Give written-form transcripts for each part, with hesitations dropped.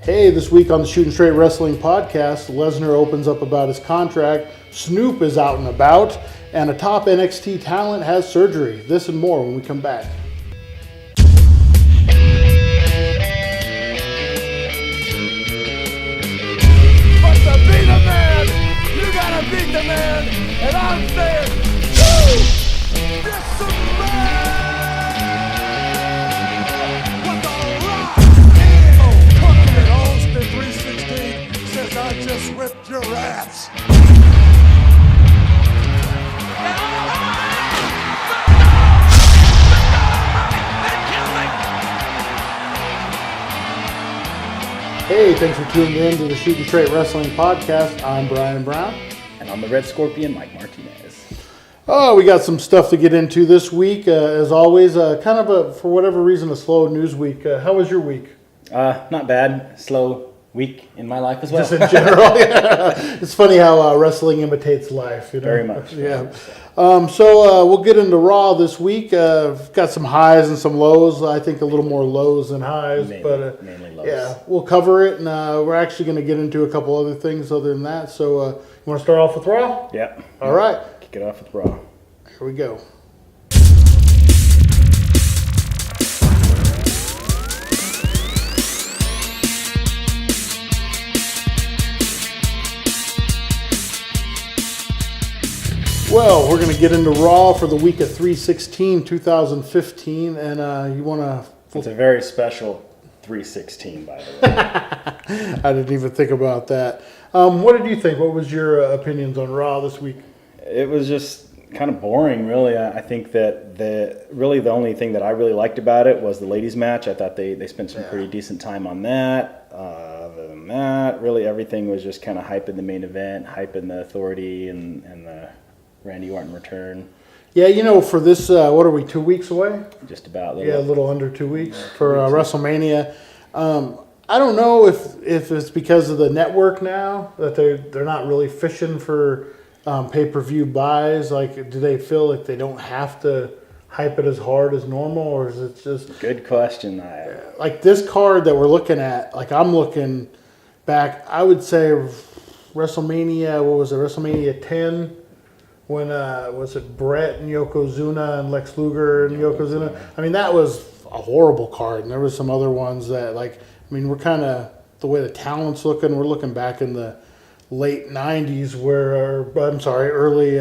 Hey, this week on the Shooting Straight Wrestling podcast, Lesnar opens up about his contract, Snoop is out and about, and a top NXT talent has surgery. This and more when we come back. But to be the man, you gotta beat the man, and I'm saying, woo! This is man! What the rock? Oh, Cook at Austin 316 says I just whipped your ass. Hey, thanks for tuning in to the Shooting Straight Wrestling podcast. I'm Brian Brown. And I'm the Red Scorpion, Mike Martinez. Oh, we got some stuff to get into this week. As always, kind of for whatever reason, a slow news week. How was your week? Not bad. Slow week in my life as well. Just in general, yeah. It's funny how wrestling imitates life. You know? Very much. Yeah. So we'll get into Raw this week. Got some highs and some lows. I think a little more lows than highs. Mainly lows. Yeah, we'll cover it, and we're actually going to get into a couple other things other than that. So you want to start off with Raw? Yep. All right. Kick it off with Raw. Here we go. Well, we're going to get into Raw for the week of 3/16/2015, and you want to... It's a very special 316, by the way. I didn't even think about that. What did you think? What was your opinions on Raw this week? It was just kind of boring, really. I think that the only thing that I really liked about it was the ladies' match. I thought they spent some pretty decent time on that. Other than that, really everything was just kind of hyping the main event, hyping the Authority and the Randy Orton return. Yeah, you know, for this, what are we, 2 weeks away? Just about. Yeah, a little under 2 weeks for WrestleMania. I don't know if it's because of the network now that they're not really fishing for pay-per-view buys. Like, do they feel like they don't have to hype it as hard as normal, or is it just... Good question. Like this card that we're looking at, like I'm looking back, I would say WrestleMania, what was it, WrestleMania 10? When, was it Brett and Yokozuna and Lex Luger and Yokozuna? I mean, that was a horrible card. And there was some other ones that, like, I mean, we're kind of, the way the talent's looking, we're looking back in the late 90s early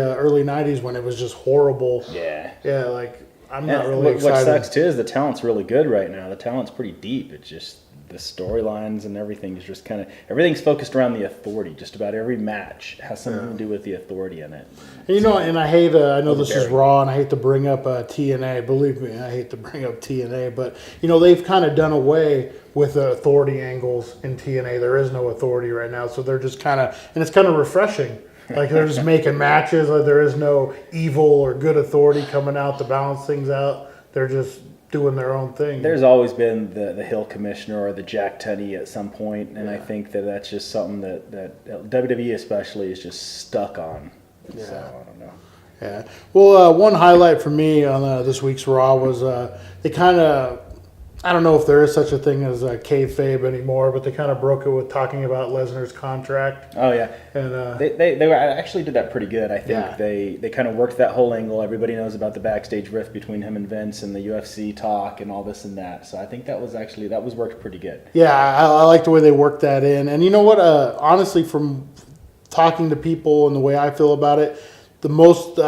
90s when it was just horrible. Yeah. Yeah, like, I'm not really excited. What sucks, too, is the talent's really good right now. The talent's pretty deep. It's just the storylines and everything is just kind of, everything's focused around the Authority. Just about every match has something to do with the Authority in it. And you know, and I hate, I know this is Raw, and I hate to bring up TNA. Believe me, I hate to bring up TNA. But, you know, they've kind of done away with the Authority angles in TNA. There is no Authority right now. So they're just kind of, and it's kind of refreshing. Like, they're just making matches. Like, there is no evil or good Authority coming out to balance things out. They're just doing their own thing. There's always been the Hill Commissioner or the Jack Tunney at some point, and I think that's just something that WWE especially is just stuck on. Yeah. So, I don't know. Yeah. Well, one highlight for me on this week's Raw was they kind of, I don't know if there is such a thing as kayfabe anymore, but they kind of broke it with talking about Lesnar's contract. Oh, yeah. And they actually did that pretty good. I think Yeah. they kind of worked that whole angle. Everybody knows about the backstage rift between him and Vince and the UFC talk and all this and that. So I think that was worked pretty good. Yeah, I like the way they worked that in. And you know what? Honestly, from talking to people and the way I feel about it, the most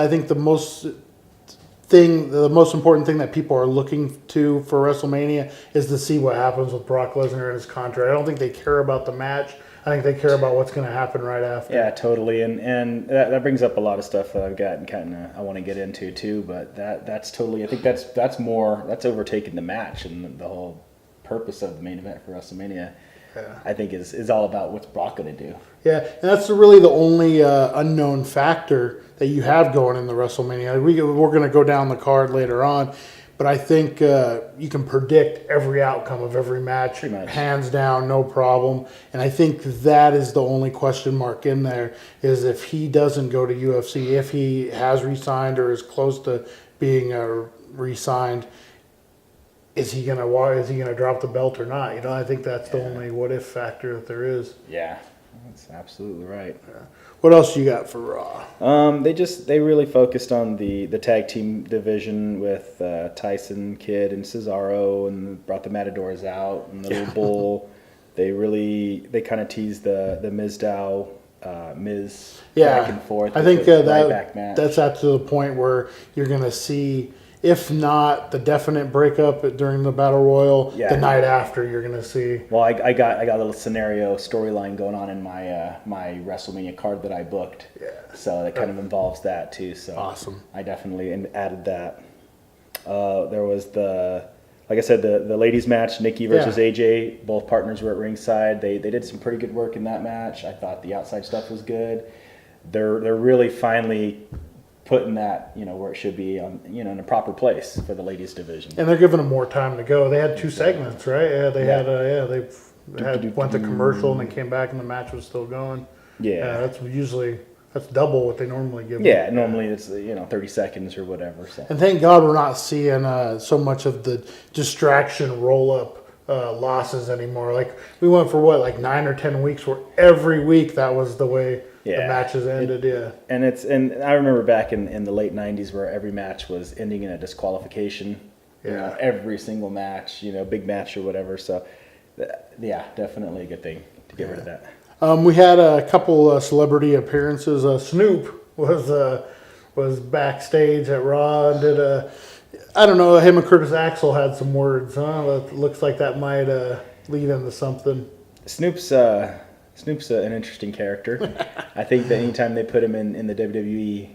important thing that people are looking to for WrestleMania is to see what happens with Brock Lesnar and his contract. I don't think they care about the match. I think they care about what's going to happen right after. Yeah, totally. And that brings up a lot of stuff that I've got and kind of I want to get into too. But that's totally. I think that's overtaken the match and the whole purpose of the main event for WrestleMania. Yeah. I think is all about what's Brock going to do. Yeah, and that's really the only unknown factor that you have going in the WrestleMania. We're going to go down the card later on, but I think you can predict every outcome of every match, hands down, no problem. And I think that is the only question mark in there, is if he doesn't go to UFC, if he has re-signed or is close to being re-signed, is he gonna drop the belt or not? You know, I think that's the only what if factor that there is. Yeah, that's absolutely right. What else you got for Raw? They really focused on the tag team division with Tyson Kidd and Cesaro, and brought the Matadors out and the Little Bull. They kind of teased the Mizdow Miz back and forth. I think back match. that's up to the point where you're going to see, if not the definite breakup during the Battle Royal, the night after you're going to see. Well, I got a little scenario storyline going on in my my WrestleMania card that I booked. Yeah. So that kind of involves that too. So awesome. I definitely added that. There was like I said, the ladies match, Nikki versus AJ. Both partners were at ringside. They did some pretty good work in that match. I thought the outside stuff was good. They're really finally putting that, where it should be on, in a proper place for the ladies division. And they're giving them more time to go. They had 2 segments, right? Yeah, they went to commercial and then came back and the match was still going. Yeah. That's double what they normally give. Yeah, normally it's 30 seconds or whatever. So. And thank God we're not seeing so much of the distraction roll-up losses anymore. Like we went for 9 or 10 weeks where every week that was the way the matches ended. And I remember back in the late 90s where every match was ending in a disqualification. Yeah. Every single match, big match or whatever. So, definitely a good thing to get rid of that. We had a couple celebrity appearances. Snoop was backstage at Raw and did I don't know, him and Curtis Axel had some words. It looks like that might lead into something. Snoop's an interesting character. I think that anytime they put him in the WWE,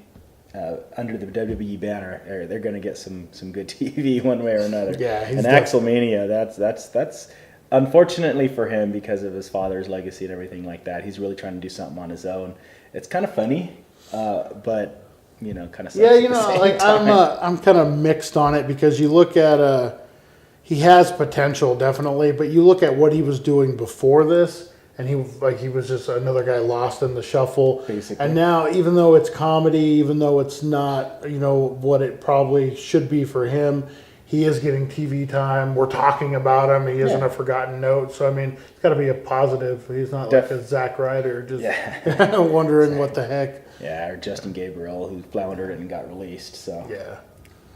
under the WWE banner, they're going to get some good TV one way or another. Yeah, and Axelmania, that's unfortunately for him, because of his father's legacy and everything like that, he's really trying to do something on his own. It's kind of funny, but kind of sucks. Yeah, I'm kind of mixed on it, because you look at he has potential definitely, but you look at what he was doing before this, and he was just another guy lost in the shuffle. Basically. And now, even though it's comedy, even though it's not what it probably should be for him, he is getting TV time. We're talking about him. He isn't a forgotten note. So, I mean, it's got to be a positive. He's not like a Zack Ryder just wondering what the heck. Yeah, or Justin Gabriel, who floundered and got released. So yeah.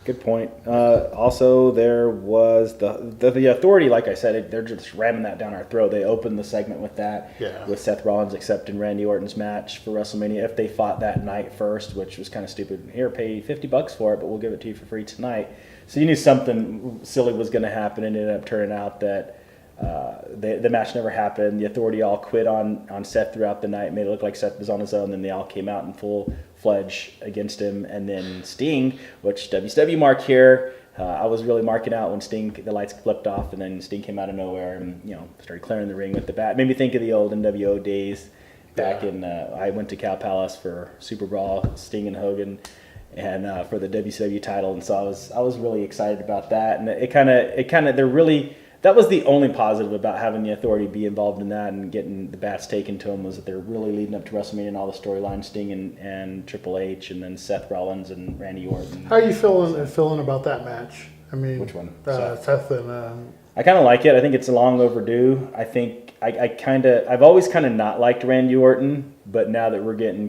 Good point. Also, there was the Authority, like I said, they're just ramming that down our throat. They opened the segment with that, with Seth Rollins accepting Randy Orton's match for WrestleMania if they fought that night first, which was kind of stupid. Here, pay $50 for it, but we'll give it to you for free tonight. So you knew something silly was going to happen, and it ended up turning out that the match never happened. The Authority all quit on Seth throughout the night, made it look like Seth was on his own, then they all came out in full-fledged against him. And then Sting, which WCW mark here, I was really marking out when the lights flipped off, and then Sting came out of nowhere and started clearing the ring with the bat. Made me think of the old NWO days back in. I went to Cow Palace for Super Brawl, Sting and Hogan, and for the WCW title, and so I was really excited about that. And it kind of they're really. That was the only positive about having the Authority be involved in that and getting the bats taken to them, was that they're really leading up to WrestleMania and all the storylines, Sting and Triple H, and then Seth Rollins and Randy Orton. How are you feeling about that match? I mean, which one? Seth and. I kind of like it. I think it's long overdue. I think I've always kind of not liked Randy Orton, but now that we're getting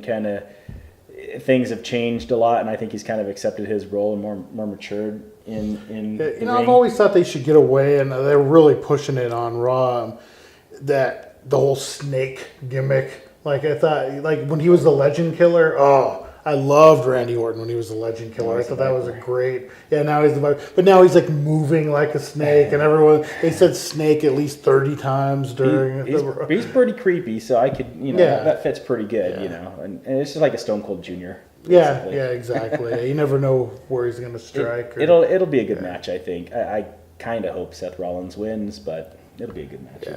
things have changed a lot, and I think he's kind of accepted his role and more matured in I've always thought they should get away, and they're really pushing it on Raw, that the whole snake gimmick. Like, I thought, like when he was the Legend Killer, I loved Randy Orton when he was the Legend Killer. I thought that was a great. Yeah, now he's but now he's like moving like a snake, and everyone, they said snake at least 30 times during. He's pretty creepy, so I could that fits pretty good, and it's just like a Stone Cold Jr. Basically. Yeah, exactly. You never know where he's going to strike. It'll be a good match, I think. I kind of hope Seth Rollins wins, but it'll be a good match.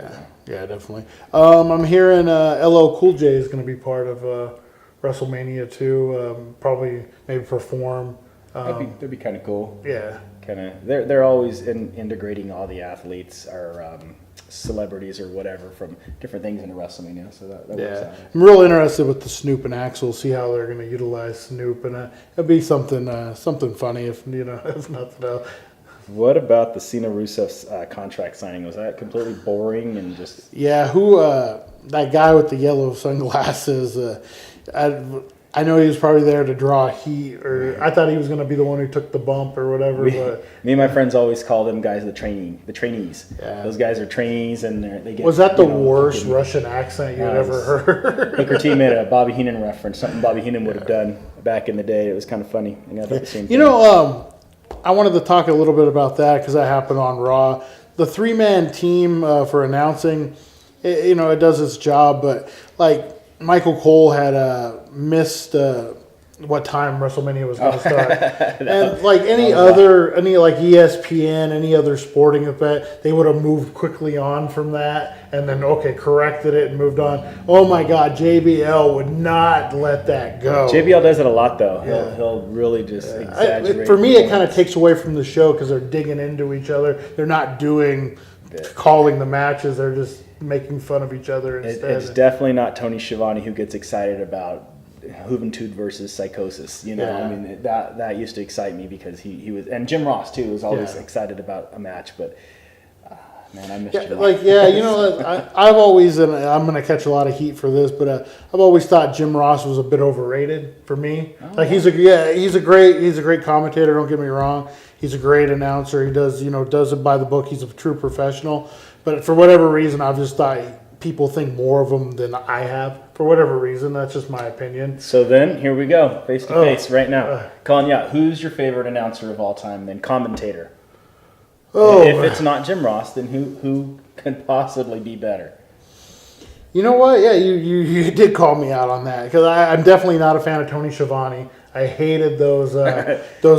Yeah, definitely. I'm hearing LL Cool J is going to be part of WrestleMania too. Probably maybe perform. That'd be kind of cool. Yeah. They're always integrating all the athletes or celebrities or whatever from different things into WrestleMania, so that works out. I'm real interested with the Snoop and Axel, see how they're going to utilize Snoop, and it'll be something funny if nothing else. What about the Cena Rusev contract signing? Was that completely boring and just? Yeah, that guy with the yellow sunglasses? I know he was probably there to draw heat, or I thought he was going to be the one who took the bump or whatever. But Me and my friends always call them guys the trainees. Yeah. Those guys are trainees, and they get. Was that the worst Russian accent you'd ever heard? Booker T made a Bobby Heenan reference, something Bobby Heenan would have done back in the day. It was kind of funny. And I thought the same thing. I wanted to talk a little bit about that because that happened on Raw. The 3-man team for announcing, it does its job, but like Michael Cole had missed what time WrestleMania was going to start, and like any like ESPN, any other sporting event, they would have moved quickly on from that, and then corrected it and moved on. Oh my God, JBL would not let that go. JBL does it a lot though. Yeah. He'll really just exaggerate. For me, it kind of takes away from the show because they're digging into each other. They're not calling the matches. They're just making fun of each other instead. It's definitely not Tony Schiavone who gets excited about Juventud versus Psychosis. I mean that used to excite me because he was, and Jim Ross too was always excited about a match. But man, I missed Jim Ross. I've always, and I'm going to catch a lot of heat for this, but I've always thought Jim Ross was a bit overrated for me. He's a great commentator. Don't get me wrong. He's a great announcer. He does it by the book. He's a true professional. But for whatever reason, I've just thought people think more of him than I have. For whatever reason, that's just my opinion. So then, here we go, face to face right now. Calling you out. Who's your favorite announcer of all time? Then commentator. If it's not Jim Ross, then who could possibly be better? You know what? Yeah, you did call me out on that because I'm definitely not a fan of Tony Schiavone. I hated those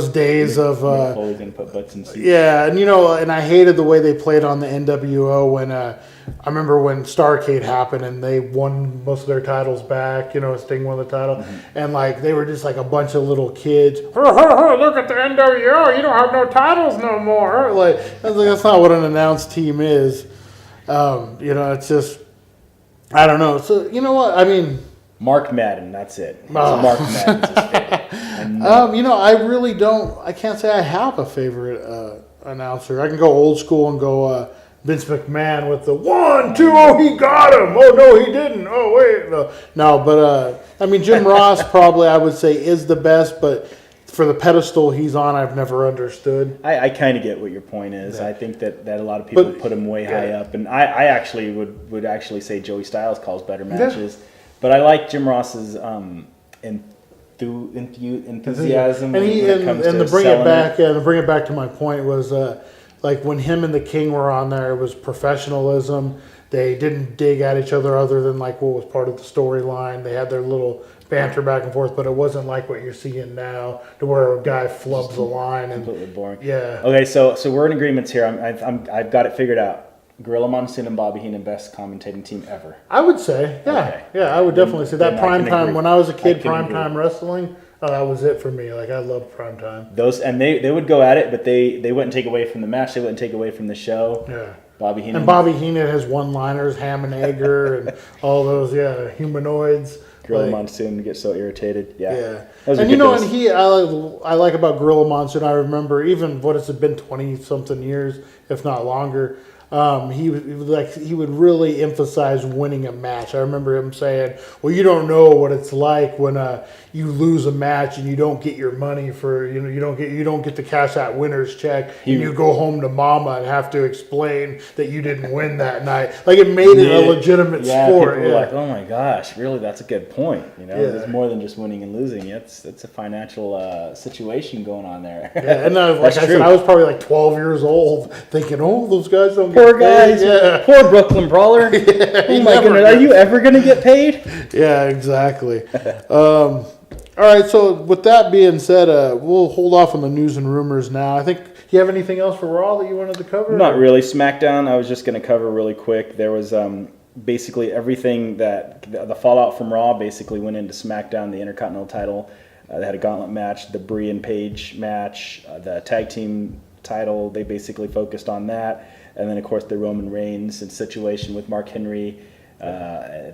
days of. Foley's gonna put butts in seats. Yeah, and I hated the way they played on the NWO when I remember when Starrcade happened and they won most of their titles back. Sting won the title, and like they were just like a bunch of little kids. Look at the NWO! You don't have no titles no more. That's not what an announced team is. It's just I don't know. So you know what I mean. Mark Madden, that's it. Mark Madden's his favorite. I really don't. I can't say I have a favorite announcer. I can go old school and go Vince McMahon with the 1, 2, oh, he got him. Oh no, he didn't. Oh wait, no. But Jim Ross probably I would say is the best, but for the pedestal he's on, I've never understood. I kind of get what your point is. Yeah. I think that a lot of people put him way high up, and I actually would actually say Joey Styles calls better matches. Yeah. But I like Jim Ross's enthusiasm and to bring it back. To bring it back to my point was like when him and the King were on there, it was professionalism. They didn't dig at each other than like what was part of the storyline. They had their little banter back and forth, but it wasn't like what you're seeing now, to where a guy flubs a line and completely boring. Yeah. Okay, so we're in agreement here. I've got it figured out. Gorilla Monsoon and Bobby Heenan, best commentating team ever. I would say, I would definitely say that. Prime time when I was a kid, prime time wrestling, that was it for me. Like I loved prime time. Those and they would go at it, but they wouldn't take away from the match. They wouldn't take away from the show. Yeah. Bobby Heenan has one-liners, ham and egger, and all those humanoids. Gorilla Monsoon gets so irritated. Yeah. And I like about Gorilla Monsoon. I remember even what has it been 20-something years, if not longer. He would really emphasize winning a match. I remember him saying, "Well, you don't know what it's like when you lose a match and you don't get your money for you don't get to cash that winner's check and you go home to mama and have to explain that you didn't win that night." Like it made it a legitimate sport. People were like, "Oh my gosh, really? That's a good point." There's more than just winning and losing. It's a financial situation going on there. Yeah, and I was probably like 12 years old, thinking, "Oh, those guys don't." Poor guys. Yeah. Poor Brooklyn Brawler. Oh my goodness. Are you ever going to get paid? Yeah, exactly. All right, so with that being said, we'll hold off on the news and rumors now. I think, do you have anything else for Raw that you wanted to cover? Not really. SmackDown, I was just going to cover really quick. There was basically everything that the fallout from Raw basically went into SmackDown, the Intercontinental title. They had a gauntlet match, the Brie and Paige match, the tag team title. They basically focused on that. And then, of course, the Roman Reigns situation with Mark Henry.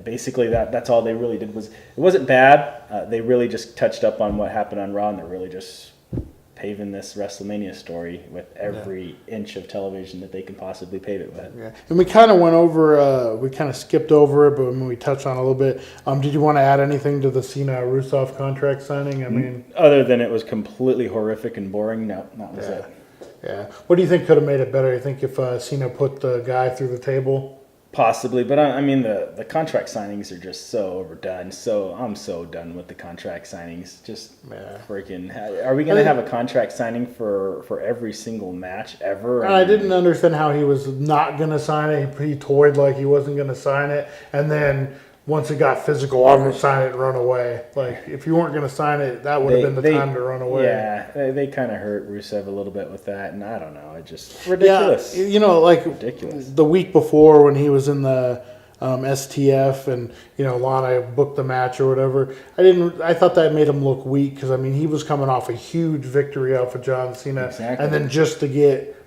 Basically, that's all they really did. It wasn't bad. They really just touched up on what happened on Raw, and they're really just paving this WrestleMania story with every inch of television that they can possibly pave it with. Yeah, and we kind of went over, we kind of skipped over it, but when we touched on it a little bit, did you want to add anything to the Cena-Rusev contract signing? I mean, other than it was completely horrific and boring, no, that was it. Yeah. What do you think could have made it better? You think if Cena put the guy through the table? Possibly, but I mean the contract signings are just so overdone. So I'm so done with the contract signings. Just freaking. Are we going to have a contract signing for every single match ever? I didn't understand how he was not going to sign it. He toyed like he wasn't going to sign it, and then once it got physical, I'm going to sign it and run away. Like if you weren't going to sign it, that would have been the time to run away. Yeah, they kind of hurt Rusev a little bit with that, and I don't know. It just ridiculous. Yeah, you know, like ridiculous. The week before when he was in the STF and Lana booked the match or whatever, I thought that made him look weak because I mean he was coming off a huge victory off of John Cena, and then just to get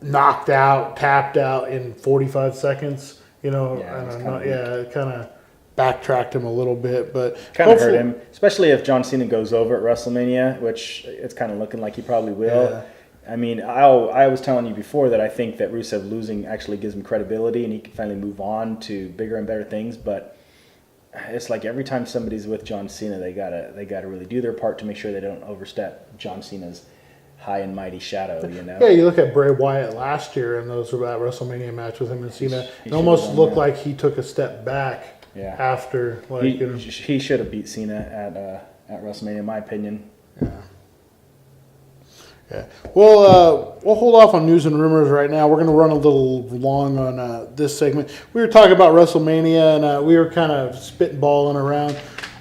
knocked out, tapped out in 45 seconds. It kind of backtracked him a little bit, but kind of hurt him, especially if John Cena goes over at WrestleMania, which it's kind of looking like he probably will. Yeah. I mean, I was telling you before that I think that Rusev losing actually gives him credibility and he can finally move on to bigger and better things. But it's like every time somebody's with John Cena, they gotta really do their part to make sure they don't overstep John Cena's high and mighty shadow, Yeah, you look at Bray Wyatt last year and that WrestleMania match with him and Cena. It almost looked like he took a step back after. He should have beat Cena at WrestleMania, in my opinion. Yeah. Well, we'll hold off on news and rumors right now. We're going to run a little long on this segment. We were talking about WrestleMania and we were kind of spitballing around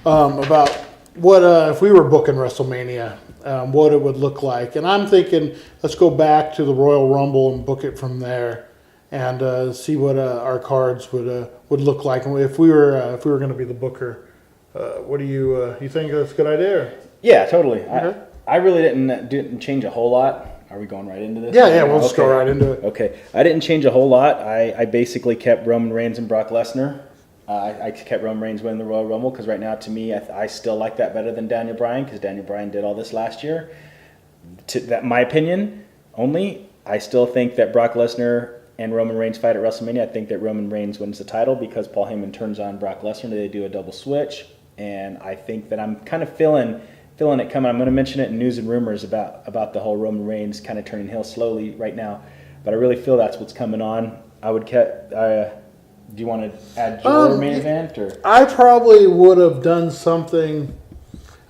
about what if we were booking WrestleMania. What it would look like, and I'm thinking let's go back to the Royal Rumble and book it from there, and see what our cards would look like, and if we were going to be the booker. What do you think that's a good idea? Yeah, totally. Okay. I really didn't change a whole lot. Are we going right into this? Yeah, we'll just go right into it. Okay, I didn't change a whole lot. I basically kept Roman Reigns and Brock Lesnar. I kept Roman Reigns winning the Royal Rumble because right now, to me, I still like that better than Daniel Bryan because Daniel Bryan did all this last year. My opinion only, I still think that Brock Lesnar and Roman Reigns fight at WrestleMania. I think that Roman Reigns wins the title because Paul Heyman turns on Brock Lesnar and they do a double switch. And I think that I'm kind of feeling it coming. I'm going to mention it in news and rumors about the whole Roman Reigns kind of turning heel slowly right now. But I really feel that's what's coming on. I would do you want to add your main event? Or? I probably would have done something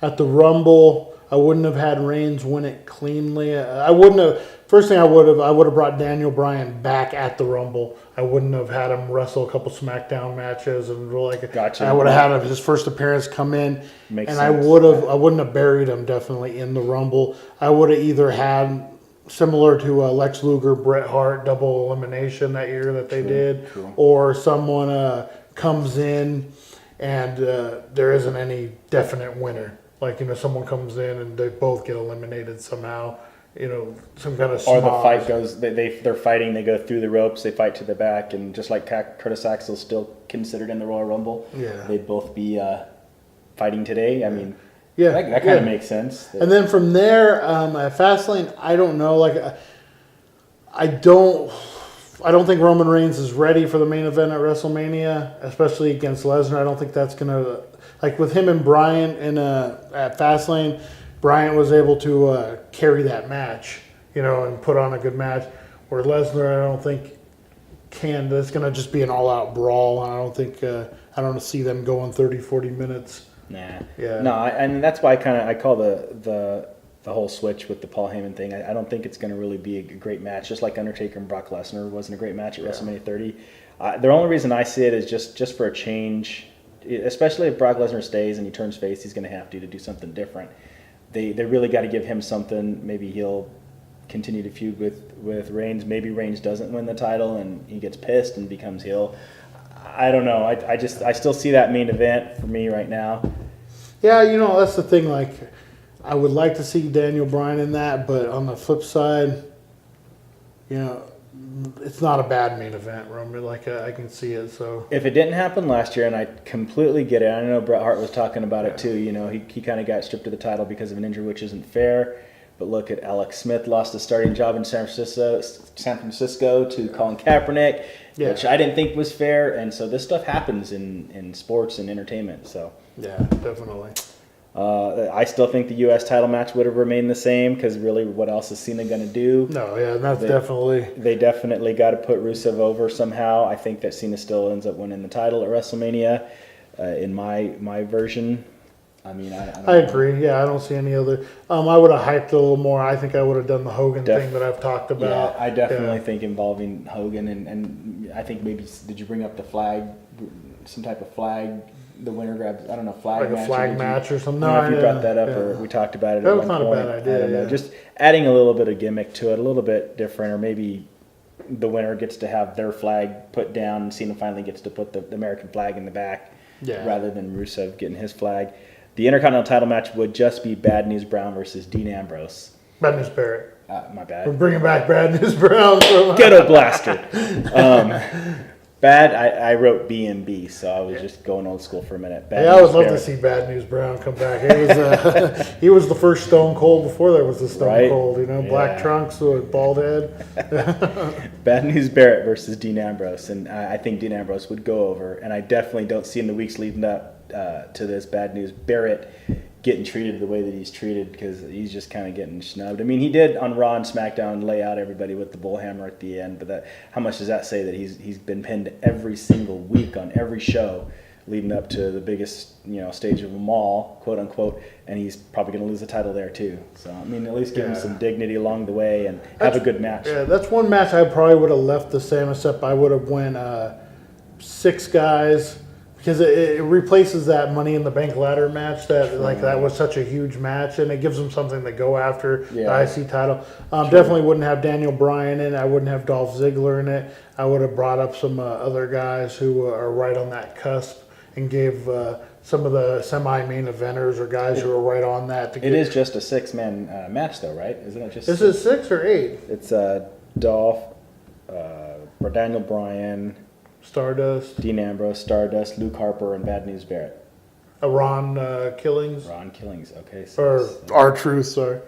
at the Rumble. I wouldn't have had Reigns win it cleanly. I wouldn't have. First thing I would have brought Daniel Bryan back at the Rumble. I wouldn't have had him wrestle a couple SmackDown matches and gotcha. I would have had his first appearance come in, Makes and sense. I wouldn't have buried him definitely in the Rumble. I would have either had similar to Lex Luger, Bret Hart double elimination that year that they did, or someone comes in and there isn't any definite winner. Like someone comes in and they both get eliminated somehow. Some kind of or the fight goes. They're fighting. They go through the ropes. They fight to the back, and just like Curtis Axel's still considered in the Royal Rumble. Yeah, they'd both be fighting today. I mean. Yeah, that kind of makes sense. And then from there, at Fastlane, I don't know. I don't think Roman Reigns is ready for the main event at WrestleMania, especially against Lesnar. I don't think that's gonna with him and Bryan at Fastlane. Bryan was able to carry that match, and put on a good match. Where Lesnar, I don't think can. That's gonna just be an all-out brawl. And I don't see them going 30, 40 minutes. Nah. Yeah. No, and that's why I call the whole switch with the Paul Heyman thing. I don't think it's going to really be a great match. Just like Undertaker and Brock Lesnar wasn't a great match at WrestleMania 30. The only reason I see it is just for a change, especially if Brock Lesnar stays and he turns face, he's going to have to do something different. They really got to give him something. Maybe he'll continue to feud with Reigns. Maybe Reigns doesn't win the title and he gets pissed and becomes heel. I don't know. I still see that main event for me right now. Yeah, that's the thing. I would like to see Daniel Bryan in that, but on the flip side, it's not a bad main event, Roman. I can see it. So if it didn't happen last year, and I completely get it, I know Bret Hart was talking about it too. He kind of got stripped of the title because of an injury, which isn't fair. But look at Alex Smith, lost his starting job in San Francisco to Colin Kaepernick, which I didn't think was fair. And so this stuff happens in sports and entertainment. So yeah, definitely. I still think the U.S. title match would have remained the same because really, what else is Cena going to do? No, yeah, that's definitely. They definitely got to put Rusev over somehow. I think that Cena still ends up winning the title at WrestleMania. In my version. I mean, I agree. Yeah, I don't see any other. I would have hyped it a little more. I think I would have done the Hogan thing that I've talked about. Yeah, I definitely think involving Hogan and I think maybe, did you bring up the flag, some type of flag, the winner grabs, I don't know, flag like match. A flag match or something. I don't know if you brought that up or we talked about it that at was one not point. a bad idea. I don't know, just adding a little bit of gimmick to it, a little bit different, or maybe the winner gets to have their flag put down and Cena finally gets to put the American flag in the back rather than Rusev getting his flag. The Intercontinental title match would just be Bad News Brown versus Dean Ambrose. Bad News Barrett. My bad. We're bringing back Bad News Brown. Ghetto Blaster. Bad, I wrote B&B, so I was just going old school for a minute. Bad I would love Barrett. to see Bad News Brown come back. He was the first Stone Cold before there was the Stone Cold, black trunks with bald head. Bad News Barrett versus Dean Ambrose, and I think Dean Ambrose would go over, and I definitely don't see in the weeks leading up to this Bad News Barrett getting treated the way that he's treated because he's just kind of getting snubbed. I mean, he did on Raw and SmackDown lay out everybody with the bullhammer at the end, but how much does that say that he's been pinned every single week on every show leading up to the biggest stage of them all, quote unquote, and he's probably going to lose the title there too. So I mean, at least give him some dignity along the way and have a good match. Yeah, that's one match I probably would have left the same, except I would have went 6 guys. Because it replaces that Money in the Bank ladder match that was such a huge match, and it gives them something to go after the IC title. Definitely wouldn't have Daniel Bryan in it. I wouldn't have Dolph Ziggler in it. I would have brought up some other guys who are right on that cusp and gave some of the semi-main eventers or guys who are right on that. It is just a 6-man match, though, right? Isn't it just? Is it 6 or 8? It's Dolph, Daniel Bryan. Stardust. Dean Ambrose, Stardust, Luke Harper, and Bad News Barrett. Ron Killings. Ron Killings, okay. Or R-Truth, sorry.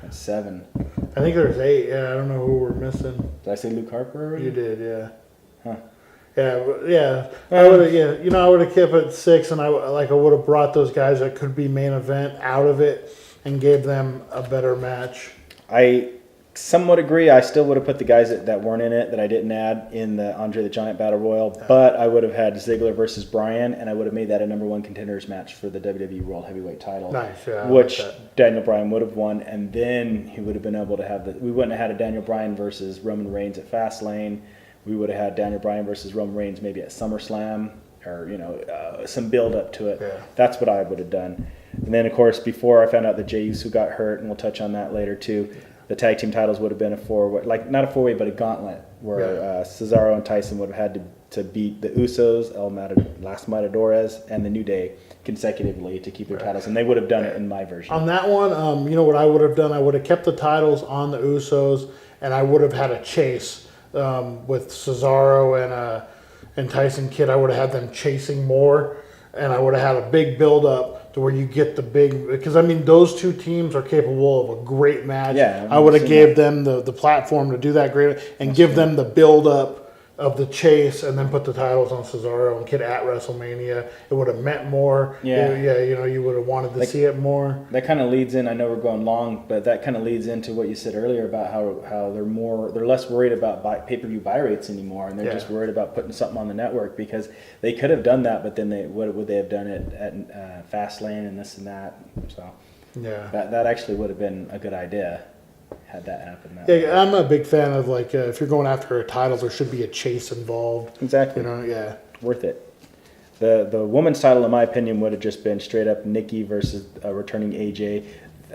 That's 7. I think there's 8. Yeah, I don't know who we're missing. Did I say Luke Harper already? You did, yeah. Huh. Yeah. I would have, I would have kept it 6, and I would have brought those guys that could be main event out of it and gave them a better match. I somewhat agree. I still would have put the guys that weren't in it that I didn't add in the Andre the Giant Battle Royal, but I would have had Ziggler versus Bryan, and I would have made that a #1 contenders match for the WWE World Heavyweight title. Nice, yeah. Which Daniel Bryan would have won, and then he would have been able to have we wouldn't have had a Daniel Bryan versus Roman Reigns at Fastlane. We would have had Daniel Bryan versus Roman Reigns maybe at SummerSlam, or some build up to it. Yeah. That's what I would have done. And then, of course, before I found out that Jey Uso got hurt, and we'll touch on that later too, the tag team titles would have been a 4-way, not a 4-way, but a gauntlet, where Cesaro and Tyson would have had to beat the Usos, Las Matadores, and the New Day consecutively to keep their titles, and they would have done it in my version. On that one, what I would have done? I would have kept the titles on the Usos, and I would have had a chase with Cesaro and Tyson Kidd. I would have had them chasing more, and I would have had a big build-up to where you get the big, because those two teams are capable of a great match. Yeah, I would have gave them the platform to do that great and give them the build up of the chase, and then put the titles on Cesaro and Kidd at WrestleMania. It would have meant more. You would have wanted to see it more. That kind of leads in. I know we're going long, but that kind of leads into what you said earlier about how they're less worried about pay-per-view buy rates anymore, and they're just worried about putting something on the network, because they could have done that, but then what would they have done it at Fastlane and this and that? So that actually would have been a good idea. Had that happen. I'm a big fan of if you're going after a title, there should be a chase involved. Exactly. Worth it. The women's title, in my opinion, would have just been straight up Nikki versus returning AJ.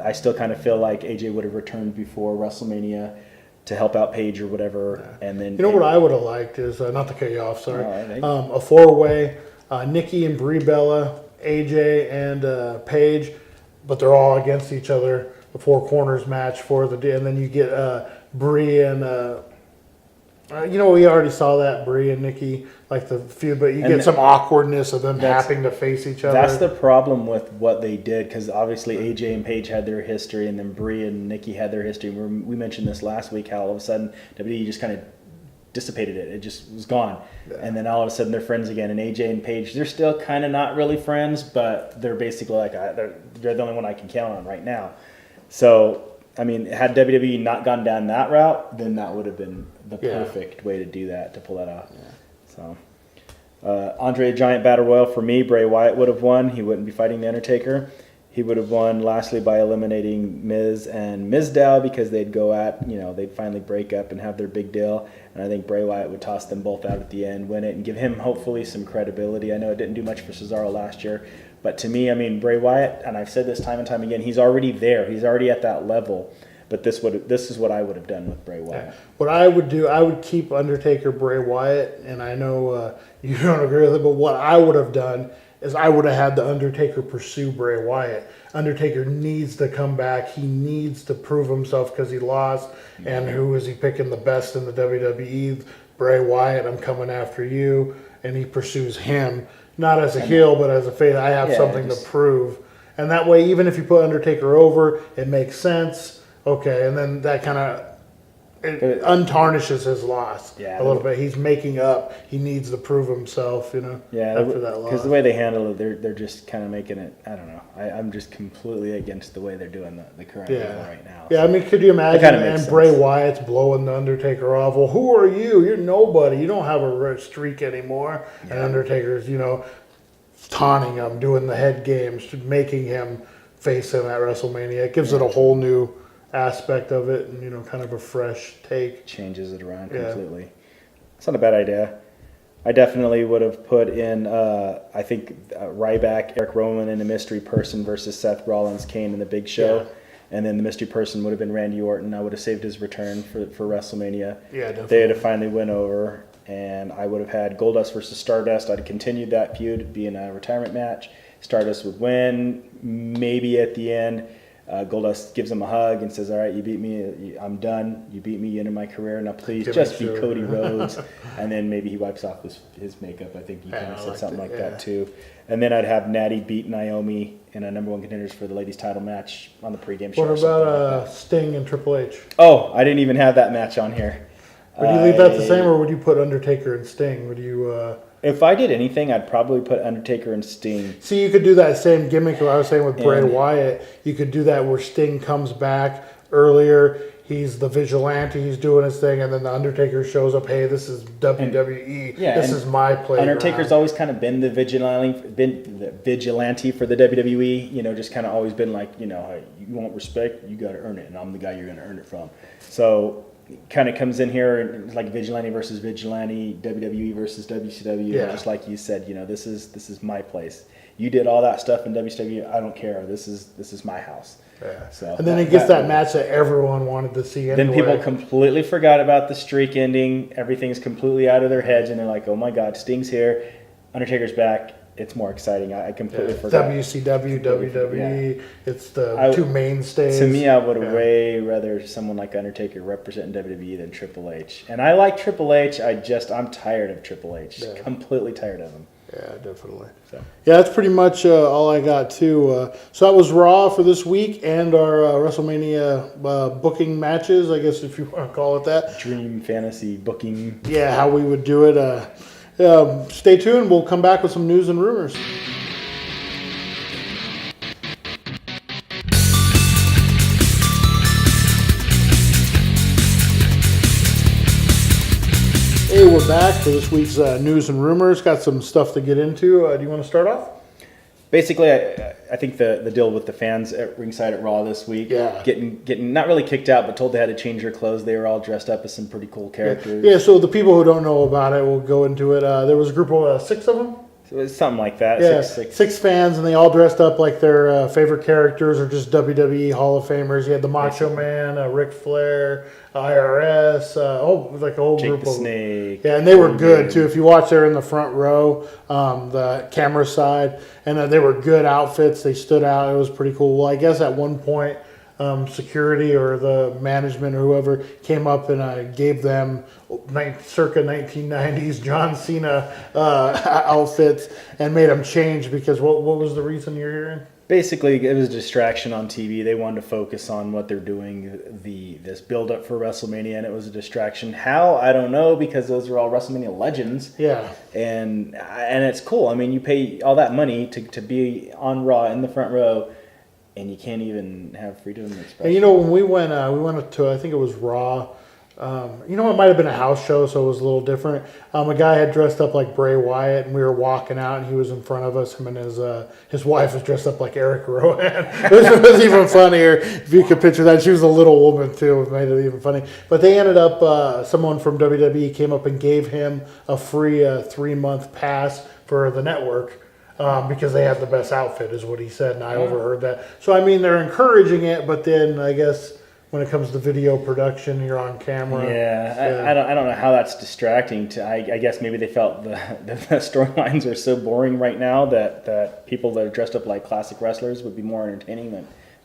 I still kind of feel like AJ would have returned before WrestleMania to help out Paige or whatever, and then what I would have liked is not to cut you off. Sorry, a 4-way: Nikki and Brie Bella, AJ and Paige, but they're all against each other. The 4 corners match for the day, and then you get Brie and We already saw that Brie and Nikki, like the feud, but you get some awkwardness of them having to face each other. That's the problem with what they did, because obviously AJ and Paige had their history, and then Brie and Nikki had their history. We mentioned this last week, how all of a sudden WWE just kind of dissipated it. It just was gone. Yeah. And then all of a sudden they're friends again. And AJ and Paige, they're still kind of not really friends, but they're basically like, they're the only one I can count on right now. So, I mean, had WWE not gone down that route, then that would have been the perfect way to do that, to pull that off. Yeah. So, Andre the Giant Battle Royal, for me, Bray Wyatt would have won. He wouldn't be fighting The Undertaker. He would have won, lastly, by eliminating Miz and Mizdow, because they'd go at, they'd finally break up and have their big deal. And I think Bray Wyatt would toss them both out at the end, win it, and give him, hopefully, some credibility. I know it didn't do much for Cesaro last year, but to me, I mean, Bray Wyatt, and I've said this time and time again, he's already there. He's already at that level. But this is what I would have done with Bray Wyatt. What I would do, I would keep Undertaker, Bray Wyatt, and I know you don't agree with it, but what I would have done is I would have had the Undertaker pursue Bray Wyatt. Undertaker needs to come back. He needs to prove himself because he lost. And who is he picking the best in the WWE? Bray Wyatt, I'm coming after you. And he pursues him, not as a heel, but as a face. I have something to prove. And that way, even if you put Undertaker over, it makes sense. Okay, and then that kind of untarnishes his loss a little bit. He's making up. He needs to prove himself, after that loss. Because the way they handle it, they're just kind of making it, I don't know. I'm just completely against the way they're doing the current deal right now. Yeah, I mean, could you imagine, and Bray Wyatt's blowing the Undertaker off? Well, who are you? You're nobody. You don't have a streak anymore. Yeah. And Undertaker's, taunting him, doing the head games, making him face him at WrestleMania. It gives it a whole new aspect of it, and kind of a fresh take. Changes it around completely. It's not a bad idea. I definitely would have put in I think Ryback, Eric Rowan in a mystery person versus Seth Rollins, Kane in the Big Show, and then the mystery person would have been Randy Orton. I would have saved his return for WrestleMania. Yeah, definitely. They had to finally win over, and I would have had Goldust versus Stardust. I'd have continued that feud, being a retirement match. Stardust would win, maybe at the end. Goldust gives him a hug and says, all right, you beat me. I'm done. You beat me. You ended my career. Now please just be Cody Rhodes. And then maybe he wipes off his makeup. I think he kind of said something like that too. And then I'd have Natty beat Naomi in a number one contenders for the ladies title match on the pregame show. What about Sting and Triple H? Oh, I didn't even have that match on here. Would you leave that the same, or would you put Undertaker and Sting? Would you... If I did anything, I'd probably put Undertaker and Sting. See, you could do that same gimmick I was saying with Bray Wyatt. You could do that where Sting comes back earlier. He's the vigilante. He's doing his thing. And then the Undertaker shows up. Hey, this is WWE. This is my playground. Undertaker's always kind of been the vigilante for the WWE. Just kind of always been like, you want respect, you got to earn it. And I'm the guy you're going to earn it from. So... kind of comes in here and like vigilante versus vigilante, WWE versus WCW. Just like you said, this is my place. You did all that stuff in WCW. I don't care. This is my house. Yeah. So and then he gets that match that everyone wanted to see. Anyway. Then people completely forgot about the streak ending. Everything's completely out of their heads, and they're like, "Oh my God, Sting's here, Undertaker's back." It's more exciting. I completely forgot. WCW, WWE, it's the two mainstays. To me, I would have way rather someone like Undertaker representing WWE than Triple H. And I like Triple H. I'm tired of Triple H. Yeah. Completely tired of him. Yeah, definitely. So. Yeah, that's pretty much all I got, too. So that was Raw for this week and our WrestleMania booking matches, I guess, if you want to call it that. Dream fantasy booking. Yeah, how we would do it. Stay tuned. We'll come back with some news and rumors. Hey, we're back for this week's news and rumors. Got some stuff to get into. Do you want to start off? Basically, I think the deal with the fans at ringside at Raw this week, getting not really kicked out, but told they had to change their clothes. They were all dressed up as some pretty cool characters. Yeah, so the people who don't know about it, we'll go into it. There was a group of 6 of them. So it was something like that. Yeah, six fans, and they all dressed up like their favorite characters or just WWE Hall of Famers. You had the Macho Man, Ric Flair, IRS, like a whole Jake group the of Snake. Yeah, and they were good too. If you watch, they're in the front row, the camera side, and they were good outfits. They stood out. It was pretty cool. Well, I guess at one point security or the management or whoever came up and gave them circa 1990s John Cena outfits and made them change because what was the reason you're hearing? Basically, it was a distraction on TV. They wanted to focus on what they're doing, this build up for WrestleMania, and it was a distraction. How? I don't know, because those are all WrestleMania legends. Yeah. And it's cool. I mean, you pay all that money to be on Raw in the front row, and you can't even have freedom of expression. And you know, when we went to, I think it was Raw. You know, it might have been a house show, so it was a little different. A guy had dressed up like Bray Wyatt, and we were walking out, and he was in front of us. Him and his wife was dressed up like Eric Rowan. It was even funnier if you could picture that. She was a little woman too, it made it even funny. But they ended up, someone from WWE came up and gave him a free 3-month pass for the network. Because they had the best outfit, is what he said, and I overheard that. So I mean, they're encouraging it, but then I guess when it comes to video production, you're on camera. Yeah, I don't know how that's distracting. I guess maybe they felt the storylines are so boring right now that people that are dressed up like classic wrestlers would be more entertaining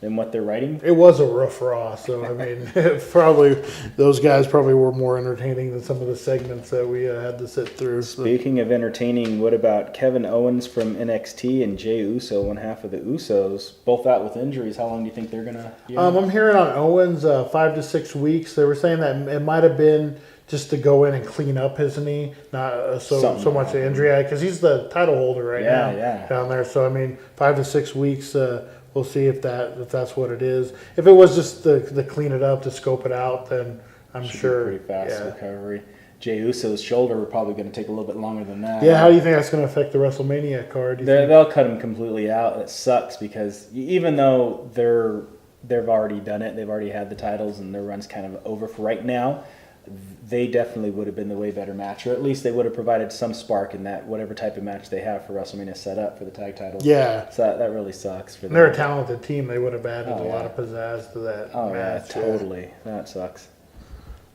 than what they're writing. It was a rough Raw, so I mean, probably those guys probably were more entertaining than some of the segments that we had to sit through. Speaking of entertaining, what about Kevin Owens from NXT and Jey Uso, one half of the Usos, both out with injuries? How long do you think they're gonna? I'm hearing on Owens 5 to 6 weeks. They were saying that it might have been just to go in and clean up his knee, not so much the injury, because he's the title holder right now down there. So I mean, 5 to 6 weeks. We'll see if that's what it is. If it was just to clean it up, to scope it out, then I'm sure. Pretty fast recovery. Jey Uso's shoulder were probably going to take a little bit longer than that. Yeah, how do you think that's going to affect the WrestleMania card? They'll cut him completely out. It sucks because even though they've already done it, they've already had the titles, and their run's kind of over for right now. They definitely would have been the way better match, or at least they would have provided some spark in that whatever type of match they have for WrestleMania set up for the tag titles. Yeah. So that really sucks for them. They're a talented team. They would have added a lot of pizzazz to that match. Yeah, totally. That sucks.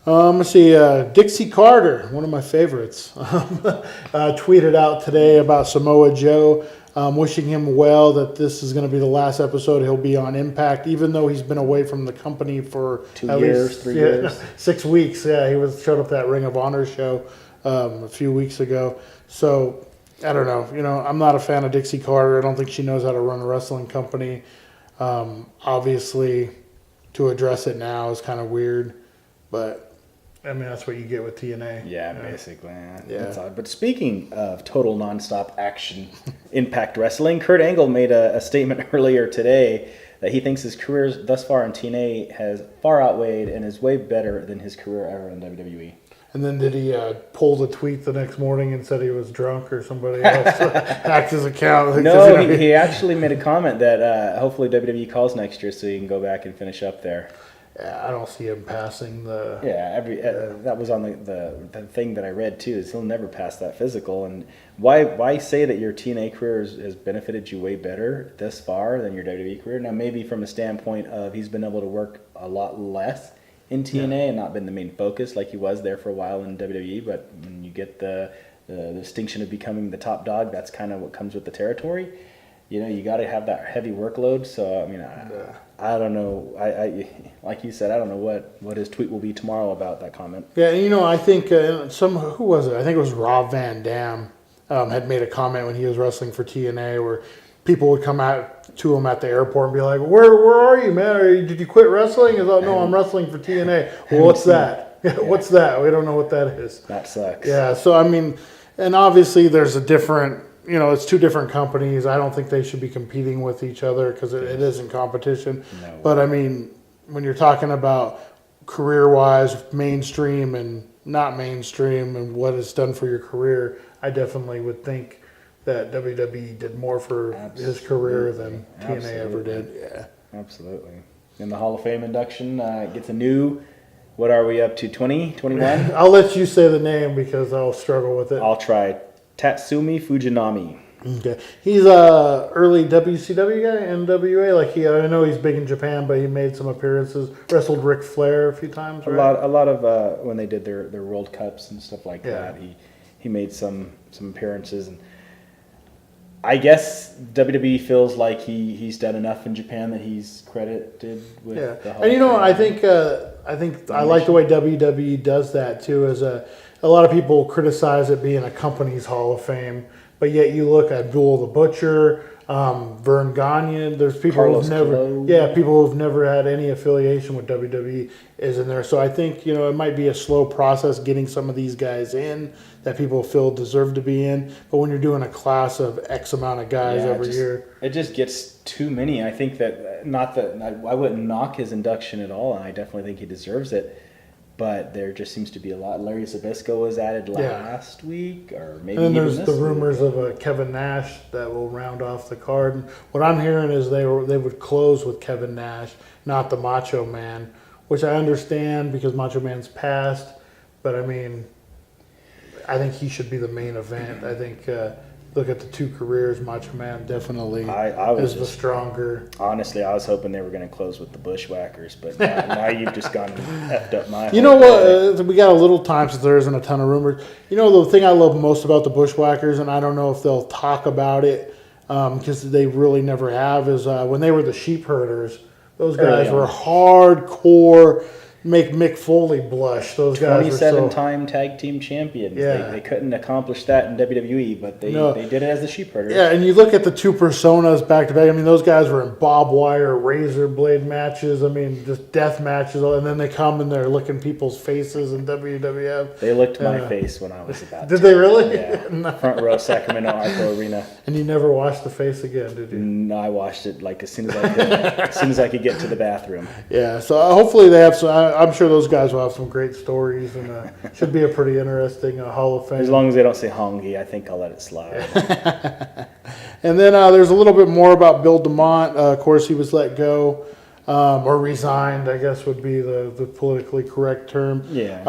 Let's see. Dixie Carter, one of my favorites, tweeted out today about Samoa Joe. Wishing him well, that this is going to be the last episode he'll be on Impact, even though he's been away from the company for 2 years, 3 years. 6 weeks. Yeah, he showed up at that Ring of Honor show a few weeks ago. So, I don't know. You know, I'm not a fan of Dixie Carter. I don't think she knows how to run a wrestling company. Obviously, to address it now is kind of weird, but I mean, that's what you get with TNA. Yeah, basically. Yeah. That's odd. But speaking of total nonstop action, Impact Wrestling, Kurt Angle made a statement earlier today that he thinks his career thus far in TNA has far outweighed and is way better than his career ever in WWE. And then did he pull the tweet the next morning and said he was drunk or somebody else hacked his account? No, he actually made a comment that hopefully WWE calls next year so he can go back and finish up there. Yeah, I don't see him passing the... Yeah, that was on the thing that I read too, is he'll never pass that physical. And why say that your TNA career has benefited you way better this far than your WWE career? Now, maybe from a standpoint of he's been able to work a lot less in TNA and not been the main focus like he was there for a while in WWE, but when you get the distinction of becoming the top dog, that's kind of what comes with the territory. You know, you got to have that heavy workload. So, I mean, I don't know. I like you said, I don't know what his tweet will be tomorrow about that comment. Yeah, and you know, I think who was it? I think it was Rob Van Dam had made a comment when he was wrestling for TNA where people would come out to him at the airport and be like, "Where are you, man? Did you quit wrestling?" He's like, "No, I'm wrestling for TNA." Well, what's that? What's that? We don't know what that is. That sucks. Yeah, so I mean, and obviously there's a different. You know, it's two different companies. I don't think they should be competing with each other because it isn't competition. No. But, I mean, when you're talking about career-wise, mainstream and not mainstream and what it's done for your career, I definitely would think that WWE did more for his career than TNA ever did. Yeah, absolutely. And the Hall of Fame induction gets a new... What are we up to, 20, 21? I'll let you say the name because I'll struggle with it. I'll try. Tatsumi Fujinami. Okay, he's a early WCW guy, NWA. Like I know he's big in Japan, but he made some appearances. Wrestled Ric Flair a few times. Right? A lot of when they did their World Cups and stuff like that. He made some appearances, and I guess WWE feels like he's done enough in Japan that he's credited with the Hall and of I Fame. think I like the way WWE does that too. As a lot of people criticize it being a company's Hall of Fame, but yet you look at Abdul the Butcher, Vern Gagne. There's people Carlos people who've never had any affiliation with WWE is in there. So I think it might be a slow process getting some of these guys in that people feel deserve to be in. But when you're doing a class of X amount of guys every year, it just gets too many. I think that not that I wouldn't knock his induction at all, and I definitely think he deserves it. But there just seems to be a lot. Larry Zbyszko was added last week, or maybe. And then there's even the this rumors week. of Kevin Nash that will round off the card. And what I'm hearing is they would close with Kevin Nash, not the Macho Man, which I understand because Macho Man's passed. But I mean, I think he should be the main event. I think look at the two careers, Macho Man definitely is the stronger. Honestly, I was hoping they were going to close with the Bushwhackers, but now you've just gone and effed up my. You know what? We got a little time since there isn't a ton of rumors. The thing I love most about the Bushwhackers, and I don't know if they'll talk about it because they really never have, is when they were the Sheep Herders. Those guys were hardcore. Make Mick Foley blush. Those guys were 27-time tag team champions. Yeah. They couldn't accomplish that in WWE, but they did it as the Sheep Herders. Yeah, and you look at the two personas back to back. I mean, those guys were in barbed wire, razor blade matches. I mean, just death matches. And then they come and they're licking people's faces in WWF. They licked my face when I was about Did they really? Yeah. Front row, Sacramento Arco Arena. And you never washed the face again, did you? No, I washed it like as soon as I could. As soon as I could get to the bathroom. Yeah, so hopefully they have some. I'm sure those guys will have some great stories, and should be a pretty interesting Hall of Fame. As long as they don't say Hongi, I think I'll let it slide. And then there's a little bit more about Bill DeMott. Of course, he was let go or resigned, I guess would be the politically correct term. Yeah.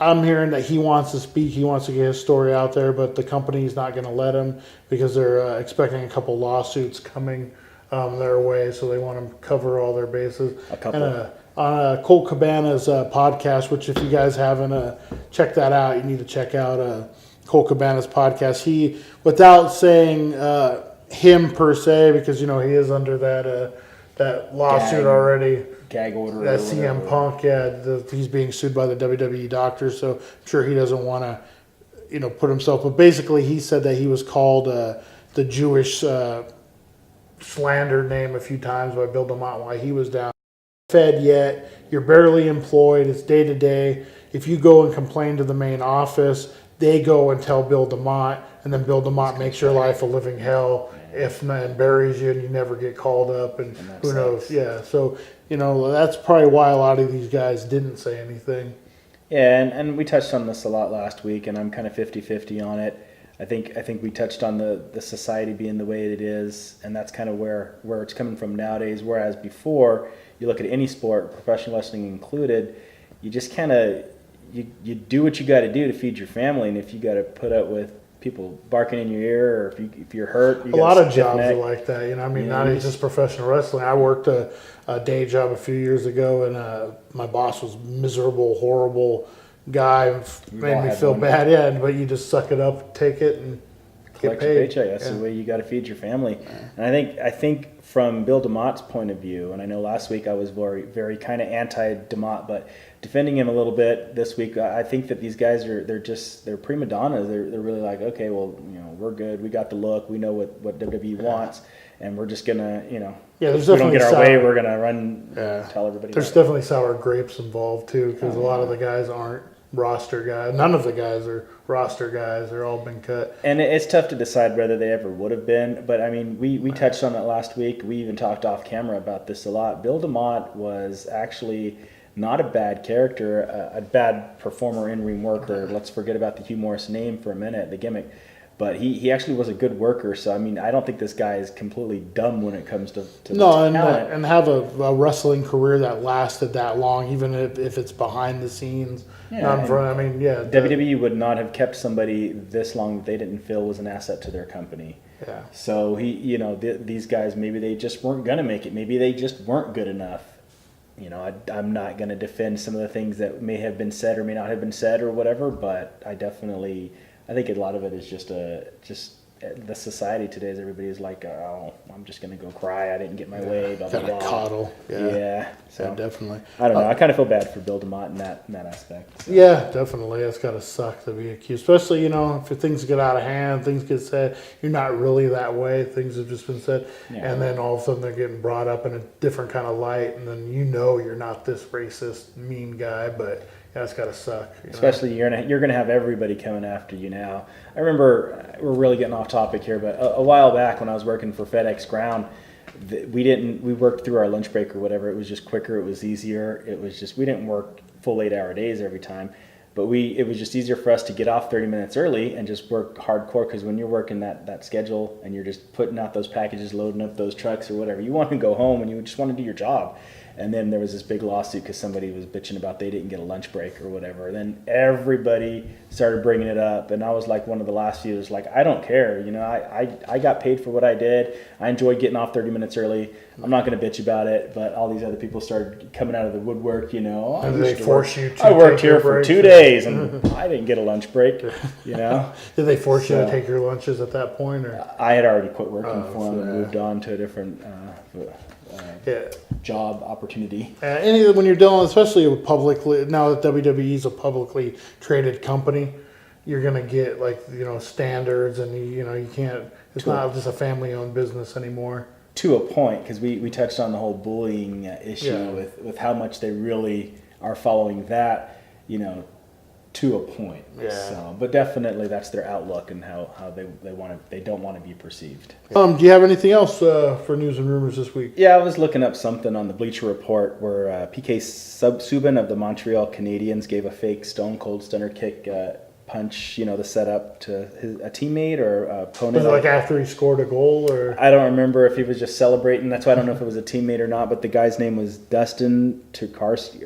I'm hearing that he wants to speak. He wants to get his story out there, but the company's not going to let him because they're expecting a couple lawsuits coming their way, so they want to cover all their bases. A couple. And, on Colt Cabana's podcast, which if you guys haven't checked that out, you need to check out Colt Cabana's podcast. He, without saying him per se, because he is under that lawsuit already. Gag order. That CM Punk, he's being sued by the WWE doctors, so I'm sure he doesn't want to, put himself. But basically, he said that he was called the Jewish slander name a few times by Bill DeMott while he was down. Fed yet, you're barely employed, it's day to day. If you go and complain to the main office, they go and tell Bill DeMott, and then Bill DeMott makes your life a living hell if not, and buries you, and you never get called up, and who knows. Yeah, so that's probably why a lot of these guys didn't say anything. Yeah, and we touched on this a lot last week, and I'm kind of 50-50 on it. I think we touched on the society being the way it is, and that's kind of where it's coming from nowadays. Whereas before, you look at any sport, professional wrestling included, you just kind of you do what you got to do to feed your family, and if you got to put up with people barking in your ear, or if you're hurt, a lot of jobs are like that. Not just professional wrestling. I worked a day job a few years ago, and my boss was miserable, horrible guy, made me feel bad. Yeah, but you just suck it up, take it, and collect your paycheck. That's the way you got to feed your family. And I think from Bill DeMott's point of view, and I know last week I was very, very kind of anti-DeMott, but defending him a little bit this week, I think that these guys they're prima donnas. They're really like, okay, well, we're good. We got the look. We know what WWE wants, and we're just gonna, there's if we don't get our way, we're gonna run. Tell everybody. There's definitely sour grapes involved too, because a lot of the guys aren't roster guys. None of the guys are roster guys. They're all been cut. And it's tough to decide whether they ever would have been. But I mean, we touched on it last week. We even talked off camera about this a lot. Bill DeMott was actually not a bad character, a bad performer, in-ring worker. Let's forget about the Hugh Morris name for a minute, the gimmick. But he actually was a good worker. So, I mean, I don't think this guy is completely dumb when it comes to talent. And have a wrestling career that lasted that long, even if it's behind the scenes. WWE would not have kept somebody this long that they didn't feel was an asset to their company. Yeah. So, these guys, maybe they just weren't going to make it. Maybe they just weren't good enough. I'm not going to defend some of the things that may have been said or may not have been said or whatever, but I think a lot of it is just the society today is everybody's like, oh, I'm just going to go cry. I didn't get my way. Blah, blah, Kind of blah. coddle. Yeah. So Yeah, definitely. I don't know. I kind of feel bad for Bill DeMott in that aspect. So. Yeah, definitely. It's got to suck to be accused, especially, if things get out of hand, things get said, you're not really that way. Things have just been said. Yeah. And then all of a sudden they're getting brought up in a different kind of light. And then you're not this racist, mean guy, but yeah, it's got to suck. Especially you're gonna have everybody coming after you now. I remember, we're really getting off topic here, but a while back when I was working for FedEx Ground, we worked through our lunch break or whatever. It was just quicker. It was easier. It was just, we didn't work full 8-hour days every time, but it was just easier for us to get off 30 minutes early and just work hardcore. Because when you're working that schedule and you're just putting out those packages, loading up those trucks or whatever, you want to go home and you just want to do your job. And then there was this big lawsuit because somebody was bitching about they didn't get a lunch break or whatever. And then everybody started bringing it up. And I was like one of the last few was like, I don't care. I got paid for what I did. I enjoyed getting off 30 minutes early. I'm not going to bitch about it. But all these other people started coming out of the woodwork, And they force you to I worked take here your for breaks. 2 days and I didn't get a lunch break, Did they force you to take your lunches at that point? Or? I had already quit working for them and yeah. moved on to a different Yeah. job opportunity. When you're dealing, especially with publicly, now that WWE is a publicly traded company, you're gonna get standards, and you can't. It's not just a family-owned business anymore. To a point, because we touched on the whole bullying issue Yeah. with how much they really are following that, to a point. Yeah. So, but definitely that's their outlook and how they don't want to be perceived. Do you have anything else for news and rumors this week? Yeah, I was looking up something on the Bleacher Report where PK Subban of the Montreal Canadiens gave a fake Stone Cold Stunner kick punch, the setup to a teammate or opponent. Was it like after he scored a goal, or? I don't remember if he was just celebrating. That's why I don't know if it was a teammate or not. But the guy's name was Dustin Tokarski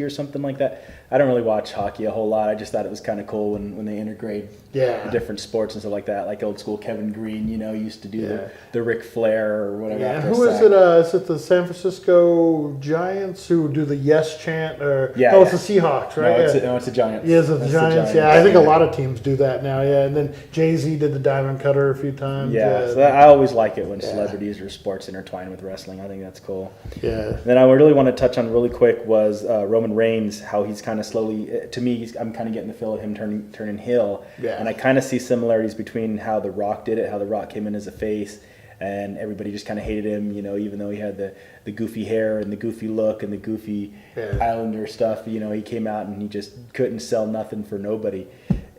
or something like that. I don't really watch hockey a whole lot. I just thought it was kind of cool when they integrate Yeah. different sports and stuff like that. Like old school Kevin Green, used to do Yeah. the Ric Flair or whatever. Yeah, after who a is sack. it? Is it the San Francisco Giants who do the yes chant? Or Yeah, no, it's yeah. the Seahawks, right? It's the Giants. Yeah, it's the That's Giants. Yeah, I think a lot of teams do that now. Yeah, and then Jay-Z did the diamond cutter a few times. Yeah, so I always like it when celebrities or sports intertwine with wrestling. I think that's cool. Yeah. Then I really want to touch on really quick was Roman Reigns, how he's kind of slowly, to me, I'm kind of getting the feel of him turning heel. Yeah. And I kind of see similarities between how The Rock did it, how The Rock came in as a face, and everybody just kind of hated him, even though he had the goofy hair and the goofy look and the goofy Islander stuff. He came out and he just couldn't sell nothing for nobody.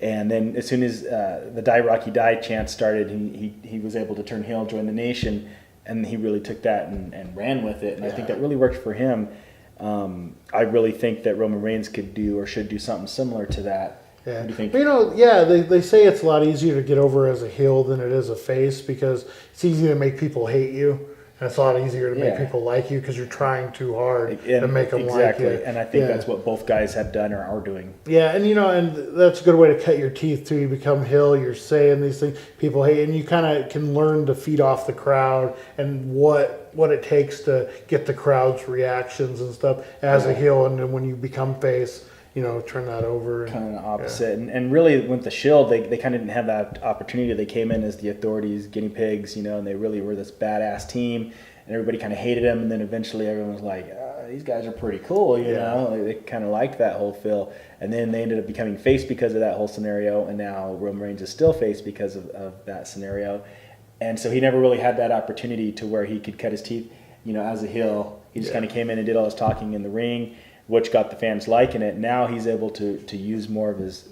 And then as soon as the Die Rocky Die chant started, he was able to turn heel, join the Nation, and he really took that and ran with it. And I think that really worked for him. I really think that Roman Reigns could do or should do something similar to that. Yeah. What do you think? They say it's a lot easier to get over as a heel than it is a face, because it's easy to make people hate you. And it's a lot easier to make people like you because you're trying too hard to make them like you. And I think that's what both guys have done or are doing. Yeah, and and that's a good way to cut your teeth too. You become heel, you're saying these things, people hate, and you kind of can learn to feed off the crowd and what it takes to get the crowd's reactions and stuff as a heel. And then when you become face, turn that over. Kind of opposite. Yeah. And really with the Shield, they kind of didn't have that opportunity. They came in as the authorities, guinea pigs, and they really were this badass team. And everybody kind of hated them. And then eventually everyone was like, these guys are pretty cool, you know? Like, they kind of liked that whole feel. And then they ended up becoming face because of that whole scenario. And now Roman Reigns is still face because of that scenario. And so he never really had that opportunity to where he could cut his teeth, as a heel. He just kind of came in and did all his talking in the ring, which got the fans liking it. Now he's able to use more of his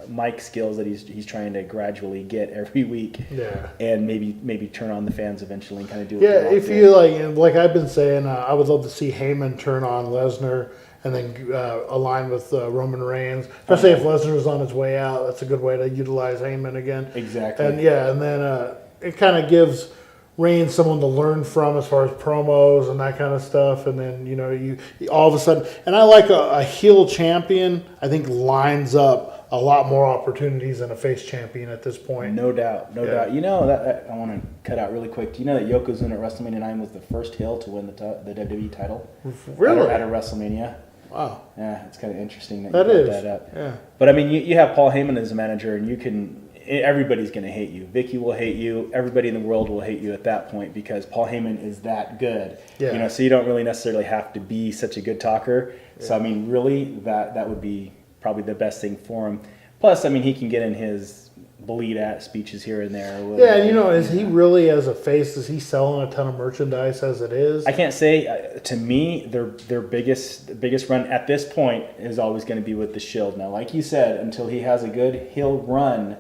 mic skills that he's trying to gradually get every week. Yeah. And maybe turn on the fans eventually and kind of do it. Yeah, if you like I've been saying, I would love to see Heyman turn on Lesnar and then align with Roman Reigns, especially if Lesnar is on his way out. That's a good way to utilize Heyman again. Exactly. And then it kind of gives Reigns someone to learn from as far as promos and that kind of stuff. And then, you all of a sudden, and I like a heel champion, I think lines up a lot more opportunities than a face champion at this point. No doubt. That I want to cut out really quick. Do you know that Yokozuna at WrestleMania 9 was the first heel to win the WWE title? Really? At a WrestleMania. Wow. Yeah, it's kind of interesting that you brought is. that up. Yeah. But I mean, you have Paul Heyman as a manager, and you can everybody's going to hate you. Vicky will hate you. Everybody in the world will hate you at that point because Paul Heyman is that good. Yeah. You know, so you don't really necessarily have to be such a good talker. Yeah. So I mean, really, that would be probably the best thing for him. Plus, I mean, he can get in his bleed at speeches here and there. Yeah, and is he really, as a face, is he selling a ton of merchandise as it is? I can't say. To me, their biggest run at this point is always going to be with the Shield. Now, like you said, until he has a good heel run,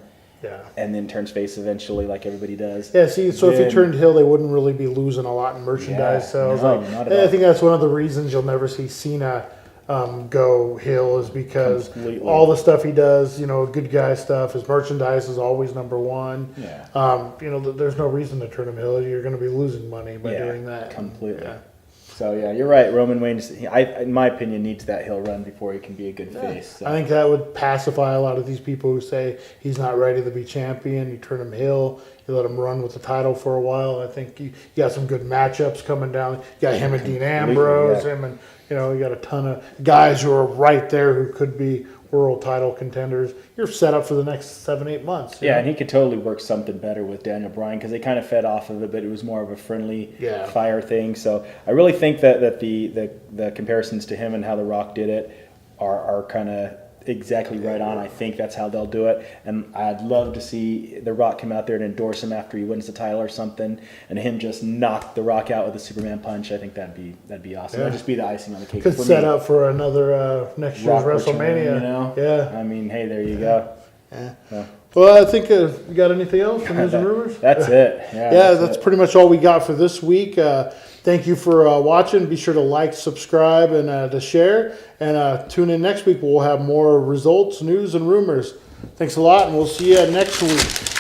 and then turns face eventually, like everybody does. Yeah, see, so if he turned heel, they wouldn't really be losing a lot in merchandise sales. No, not at all. I think that's one of the reasons you'll never see Cena go heel is because all the stuff he does, good guy stuff, his merchandise is always number one. Yeah. There's no reason to turn him heel. You're going to be losing money by doing that. Completely. Yeah. So, you're right. Roman Reigns, in my opinion, needs that heel run before he can be a good face. So. I think that would pacify a lot of these people who say he's not ready to be champion. You turn him heel. You let him run with the title for a while. I think you got some good matchups coming down. You got him and Dean Ambrose, him and you got a ton of guys who are right there who could be world title contenders. You're set up for the next 7-8 months. Yeah, and he could totally work something better with Daniel Bryan because they kind of fed off of it, but it was more of a friendly fire thing. So I really think that the comparisons to him and how The Rock did it are kind of exactly right on. I think that's how they'll do it, and I'd love to see The Rock come out there and endorse him after he wins the title or something, and him just knock The Rock out with a Superman punch. I think that'd be awesome. That'd just be the icing on the cake. Could set up for another next year's WrestleMania. Return, Yeah. I mean, hey, there you go. Yeah. Well, I think you got anything else for news and rumors? That's it. Yeah, that's pretty much all we got for this week. Thank you for watching. Be sure to like, subscribe, and to share. And tune in next week. We'll have more results, news, and rumors. Thanks a lot, and we'll see you next week.